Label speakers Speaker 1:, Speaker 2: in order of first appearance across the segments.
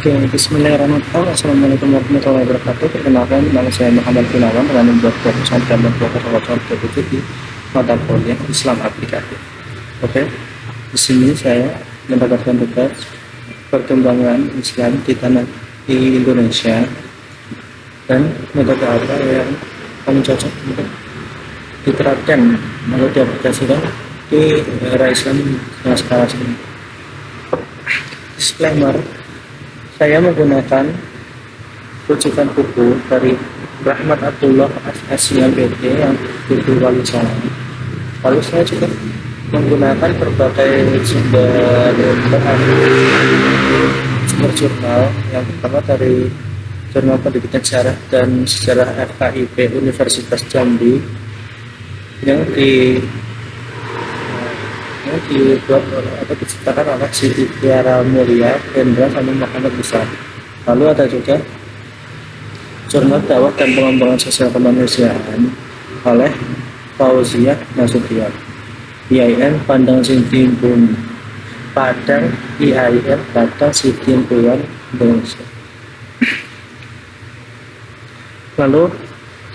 Speaker 1: Oke, bismillahirrahmanirrahim. Assalamualaikum warahmatullahi wabarakatuh. Perkenalkan, nama saya Muhammad Gunawan dengan membuat proposal dan membuat proposal di mata kuliah Islam aplikatif. Oke, di sini saya mendapatkan tugas perkembangan Islam di tanah di Indonesia dan metode apa yang paling cocok untuk diterapkan atau diaplikasikan di era Islam yang sekarang ini. Disclaimer, saya menggunakan rujukan buku dari Rahmat Abdullah Asia PT yang buku Wali Jalan. Lalu saya juga menggunakan berbagai sumber jurnal. Yang pertama dari Jurnal Pendidikan Sejarah dan Sejarah FKIP Universitas Jambi yang dibuat atau diciptakan oleh Siti Tiara Mulia, Hendra sama Muhammad Besar. Lalu ada juga Jurnal Dakwah dan Pengembangan Sosial Kemanusiaan oleh Fauziah Nasution, IAIN Padang Sidimpuan, IAIN Padang Sidimpuan, Indonesia. Lalu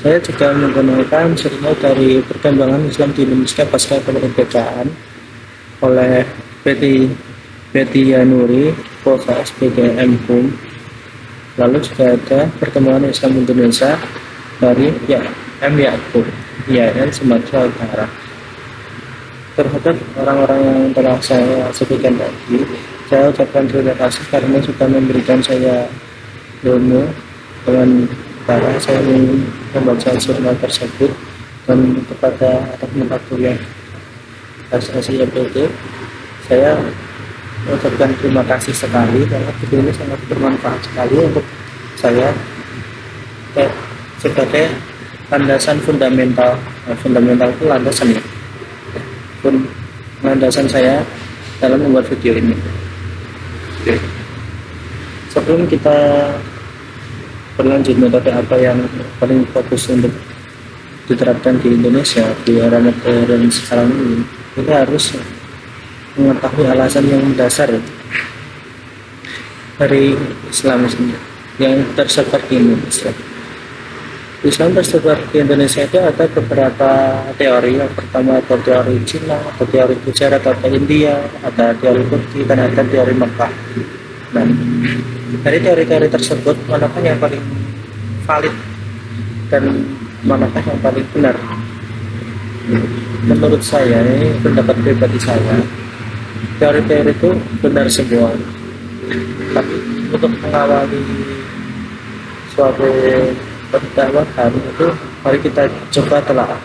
Speaker 1: saya juga menggunakan jurnal dari Perkembangan Islam di Indonesia pasca kemerdekaan oleh Betty Yanuri, Kota SPGM HUM. Lalu juga ada Perkembangan Islam Indonesia dari M. Yakub, IAIN Sumatera Utara. Terhadap orang-orang yang telah saya sebutkan tadi, saya ucapkan terima kasih karena sudah memberikan saya ilmu dengan cara saya membaca jurnal tersebut, dan kepada anak-anak kuliah Asia PT, saya mengucapkan terima kasih sekali karena video ini sangat bermanfaat sekali untuk saya sebagai landasan fundamental. Fundamental itu landasan ya, landasan saya dalam membuat video ini. Oke. Sebelum kita berlanjut, metode apa yang paling fokus untuk diterapkan di Indonesia di era modern sekarang ini, kita harus mengetahui alasan yang mendasar dari Islam sendiri yang tersebar di Indonesia. Islam tersebar di Indonesia itu ada beberapa teori. Yang pertama ada teori Cina, ada teori Gujarat, ada India, ada teori Turki, dan ada teori Mekah. Nah, dari teori-teori tersebut, manakah yang paling valid dan manakah yang paling benar? Menurut saya, ini pendapat pribadi saya, teori-teori itu benar semua. Tapi untuk mengawali suatu pendakwahan itu, mari kita coba telah.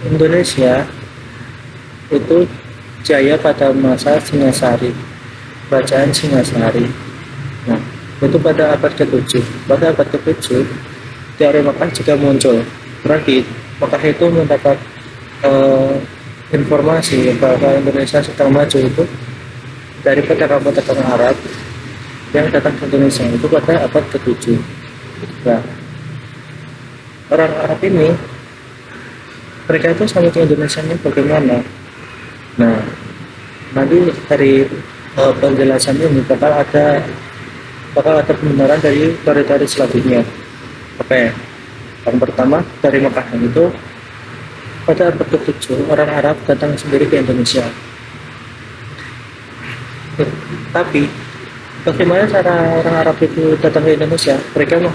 Speaker 1: Indonesia itu jaya pada masa Singasari, bacaan Singasari. Nah, itu pada abad ke-7. Pada abad ke-7, teori Mekah juga muncul. Berarti Mekah itu mendapat informasi bahwa Indonesia sedang maju itu dari pedagang-pedagang Arab yang datang ke Indonesia itu pada abad ke-7. Nah, orang Arab ini, mereka itu sampai ke Indonesia ini bagaimana? Nah, nanti dari penjelasan ini bakal ada pembenaran dari teori-teori selanjutnya. Oke, yang pertama dari Mekah itu pada abad ke-7 orang Arab datang sendiri ke Indonesia. Tapi bagaimana cara orang Arab itu datang ke Indonesia? Mereka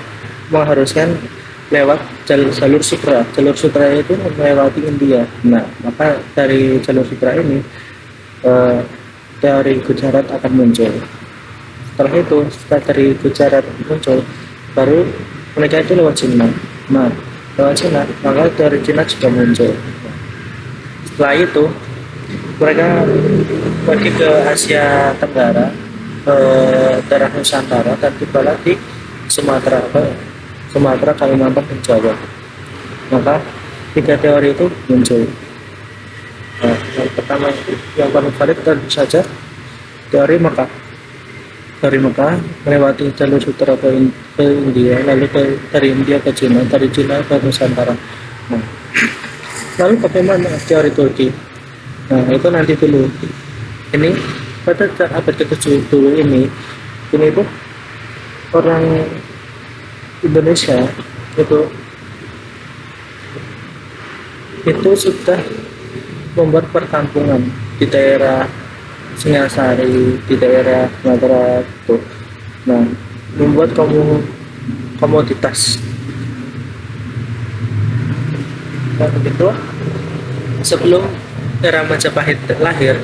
Speaker 1: mengharuskan lewat jalur sutra. Jalur sutra itu melewati India. Nah, maka dari jalur sutra ini teori Gujarat akan muncul. Setelah itu, setelah dari Gujarat muncul, baru mereka itu lewat Cina. Nah, lewat Cina, maka teori Cina juga muncul. Setelah itu, mereka pergi ke Asia Tenggara, ke daerah Nusantara, dan tibalah di Sumatera, Kalimantan, dan Jawa. Maka tiga teori itu muncul. Nah, yang pertama yang paling valid tentu saja teori Mekah. Dari Mekah melewati jalur sutra ke India, lalu dari India ke Cina, dari Cina ke Nusantara. Nah, lalu bagaimana teori Turki? Nah, itu nanti dulu. Ini pada abad ke-7 dulu ini tuh orang Indonesia itu sudah membuat perkampungan di daerah Singasari, di daerah Sumatera itu. Nah, membuat komoditas. Nah, begitu sebelum era Majapahit lahir,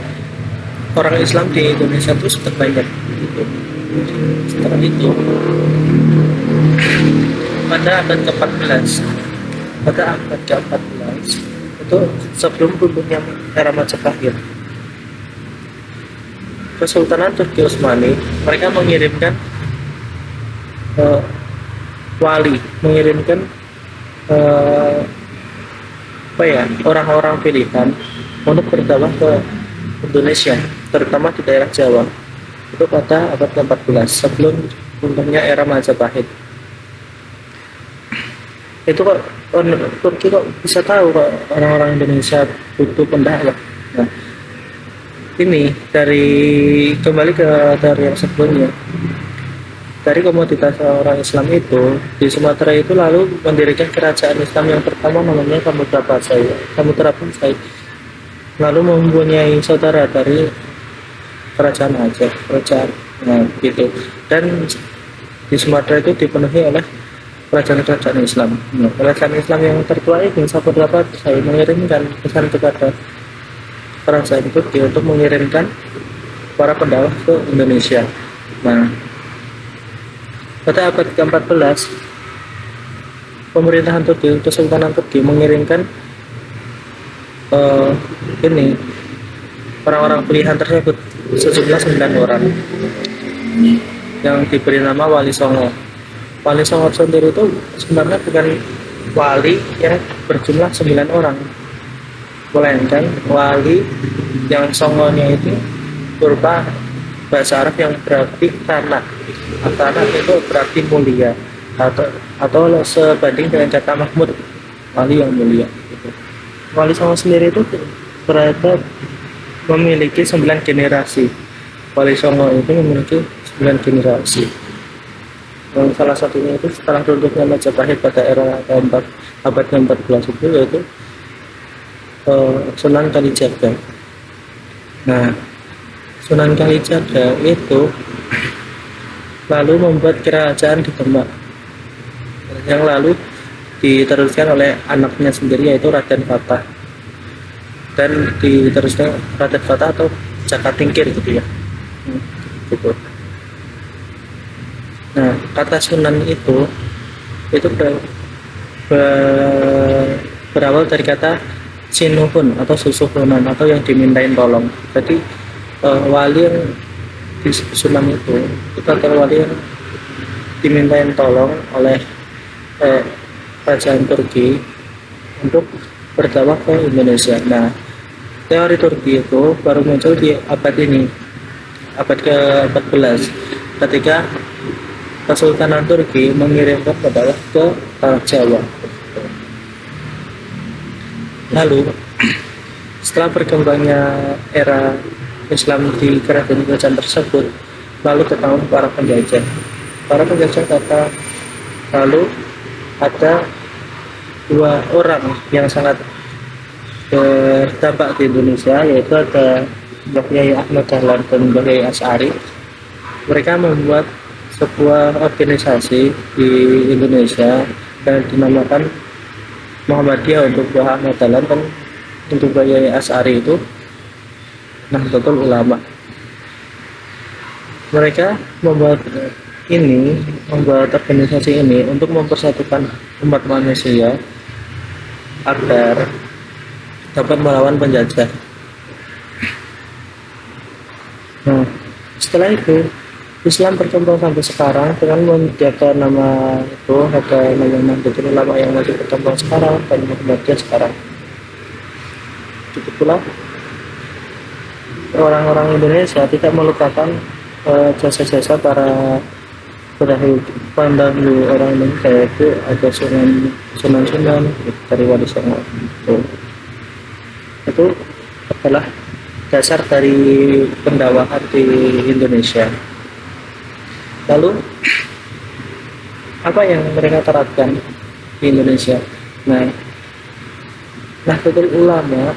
Speaker 1: orang Islam di Indonesia itu sudah banyak. Setelah itu, pada abad ke-14, itu sebelum runtuhnya era Majapahit, Kesultanan Turki Utsmani mereka mengirimkan mengirimkan orang-orang pilihan untuk berdakwah ke Indonesia, terutama di daerah Jawa. Itu pada abad ke-14 sebelum runtuhnya era Majapahit. Itu kok Turki kok bisa tahu kok orang-orang Indonesia butuh pendakwah. Nah, ini kembali ke dari yang sebelumnya, dari komoditas orang Islam itu di Sumatera itu lalu mendirikan kerajaan Islam yang pertama, namanya Samudra Pasai, lalu mempunyai saudara dari kerajaan Aceh, gitu. Dan di Sumatera itu dipenuhi oleh kerajaan-kerajaan Islam. Nah, kerajaan Islam yang tertua itu Samudra Pasai mengirimkan pesan kepada kerajaan Turki untuk mengirimkan para pendakwah ke Indonesia. Nah, pada abad ke-14 pemerintahan Turki, Kesultanan Turki mengirimkan orang-orang pilihan tersebut sejumlah 9 orang yang diberi nama Wali Songo. Wali Songo sendiri itu sebenarnya bukan wali yang berjumlah 9 orang, melainkan wali yang songonya itu berupa bahasa Arab yang berarti tanah. Tanah itu berarti mulia, atau sebanding dengan kata Mahmud, wali yang mulia. Wali Songo sendiri itu memiliki 9 generasi. Wali Songo itu memiliki 9 generasi. Yang salah satunya itu setelah runtuhnya Majapahit pada era abad ke-14 itu yaitu Sunan Kalijaga. Nah, Sunan Kalijaga itu lalu membuat kerajaan di Demak, yang lalu diteruskan oleh anaknya sendiri yaitu Raden Fatah, dan diteruskan Raden Fatah atau Jaka Tingkir gitu ya. Gitu. Nah, kata Sunan itu berawal dari kata sinuhun atau susuhunan, atau yang dimintain tolong. Jadi wali yang di Sunan itu adalah wali yang dimintain tolong oleh kerajaan Turki untuk berdakwah ke Indonesia. Nah, teori Turki itu baru muncul di abad ke-14 ketika Kesultanan Turki mengirimkan pendakwah ke Jawa. Lalu setelah berkembangnya era Islam di kerajaan tersebut, lalu ketemu para penjajah kata, lalu ada 2 orang yang sangat berdampak di Indonesia, yaitu ada Mbah Yai Ahmad Dahlan dan Mbah Yai Asy'ari. Mereka membuat sebuah organisasi di Indonesia yang dinamakan Muhammadiyah untuk Mbah Ahmad Dahlan, dan untuk Mbah Yai Asy'ari itu Nahdlatul Ulama. Mereka membuat organisasi ini untuk mempersatukan umat manusia agar dapat melawan penjajah. Nah, setelah itu Islam berkembang sampai sekarang dengan menjaga nama itu, ada nama Nahdlatul Ulama yang masih berkembang sekarang, dan Muhammadiyah sekarang. Begitu pula orang-orang Indonesia tidak melupakan jasa-jasa para pendahulu orang Indonesia, yaitu ada Sunan dari Wali Songo. Itu adalah dasar dari pendakwahan di Indonesia. Lalu apa yang mereka terapkan di Indonesia? Nah, Nahdlatul Ulama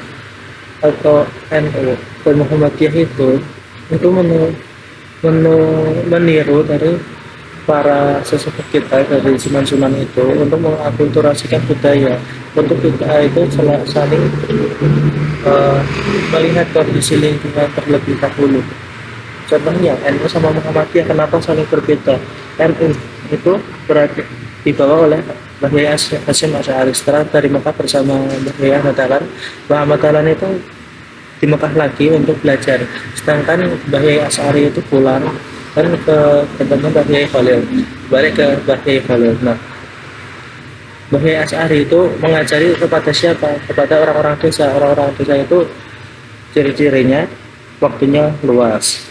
Speaker 1: atau NU dan Muhammadiyah itu meniru dari para sesepuh kita dari sunan-sunan itu untuk mengakulturasikan budaya, untuk kita itu saling melihat kondisi lingkungan terlebih dahulu. Contohnya NU sama Muhammadiyah kenapa saling berbeda? NU itu berarti dibawa oleh Mbah Yai Hasyim Asy'ari setelah dari Mekah bersama Mbah Yai Ahmad Dahlan. Mbah Ahmad Dahlan itu di Mekah lagi untuk belajar, sedangkan Mbah Yai Asy'ari itu pulang dan ke tempatnya Mbah Yai Khalil, balik ke Mbah Yai Khalil. Nah, Mbah Yai Asy'ari itu mengajari kepada siapa? Kepada orang-orang desa. Orang-orang desa itu ciri-cirinya waktunya luas,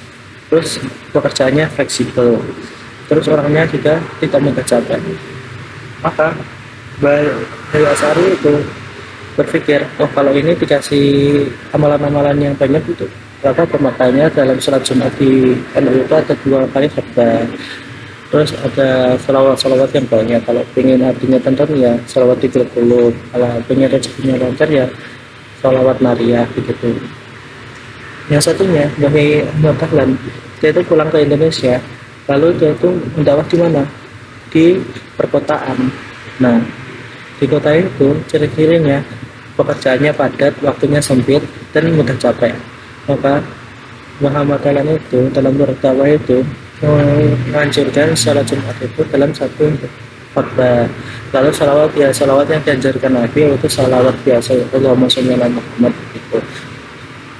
Speaker 1: terus pekerjaannya fleksibel, terus orangnya juga tidak mudah capek. Maka Mbah Yai Asy'ari itu berpikir, oh kalau ini dikasih amalan-amalan yang banyak itu berapa, makanya dalam sholat Jumat di NU itu ada 2 kali khutbah, terus ada salawat-salawat yang banyak. Kalau pengen artinya tentu ya salawat 30, kalau pengen rezekinya lancar ya salawat nariyah begitu. Yang satunya Mbah Yai Ahmad Dahlan, dia itu pulang ke Indonesia, lalu dia itu mendakwah di mana? Di perkotaan. Nah, di kota itu ciri-cirinya pekerjaannya padat, waktunya sempit, dan mudah capek. Maka Muhammad Dahlan itu dalam berdakwah itu menganjurkan salat Jumat itu dalam satu khutbah. Lalu salawat ya salawat yang dianjurkan Nabi itu salawat biasa, Allahumma sholli ala Muhammad gitu.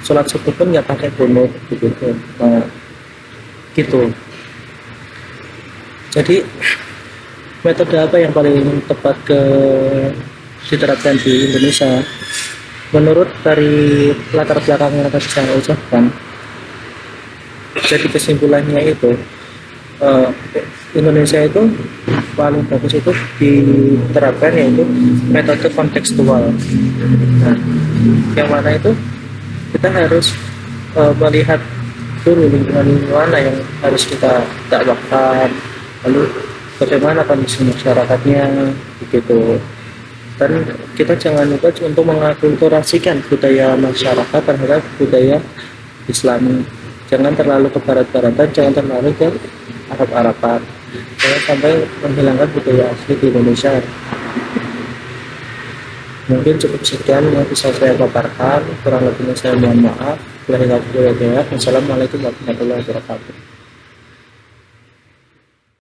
Speaker 1: Salat subuh pun nggak pakai kunut begitu. Nah, gitu. Jadi metode apa yang paling tepat diterapkan di Indonesia? Menurut dari latar belakang yang tadi saya ucapkan, jadi kesimpulannya itu Indonesia itu paling bagus itu diterapkan yaitu metode kontekstual. Nah, yang mana itu kita harus melihat dulu lingkungan mana yang harus kita dakwahkan, lalu bagaimana kondisi masyarakatnya begitu. Dan kita jangan lupa untuk mengakulturasikan budaya masyarakat terhadap budaya Islami. Jangan terlalu ke barat-baratan, jangan terlalu ke Arab-Araban. Jangan sampai menghilangkan budaya asli di Indonesia. Mungkin cukup sekian yang bisa saya paparkan. Kurang lebihnya saya mohon maaf. Wassalamualaikum warahmatullahi wabarakatuh.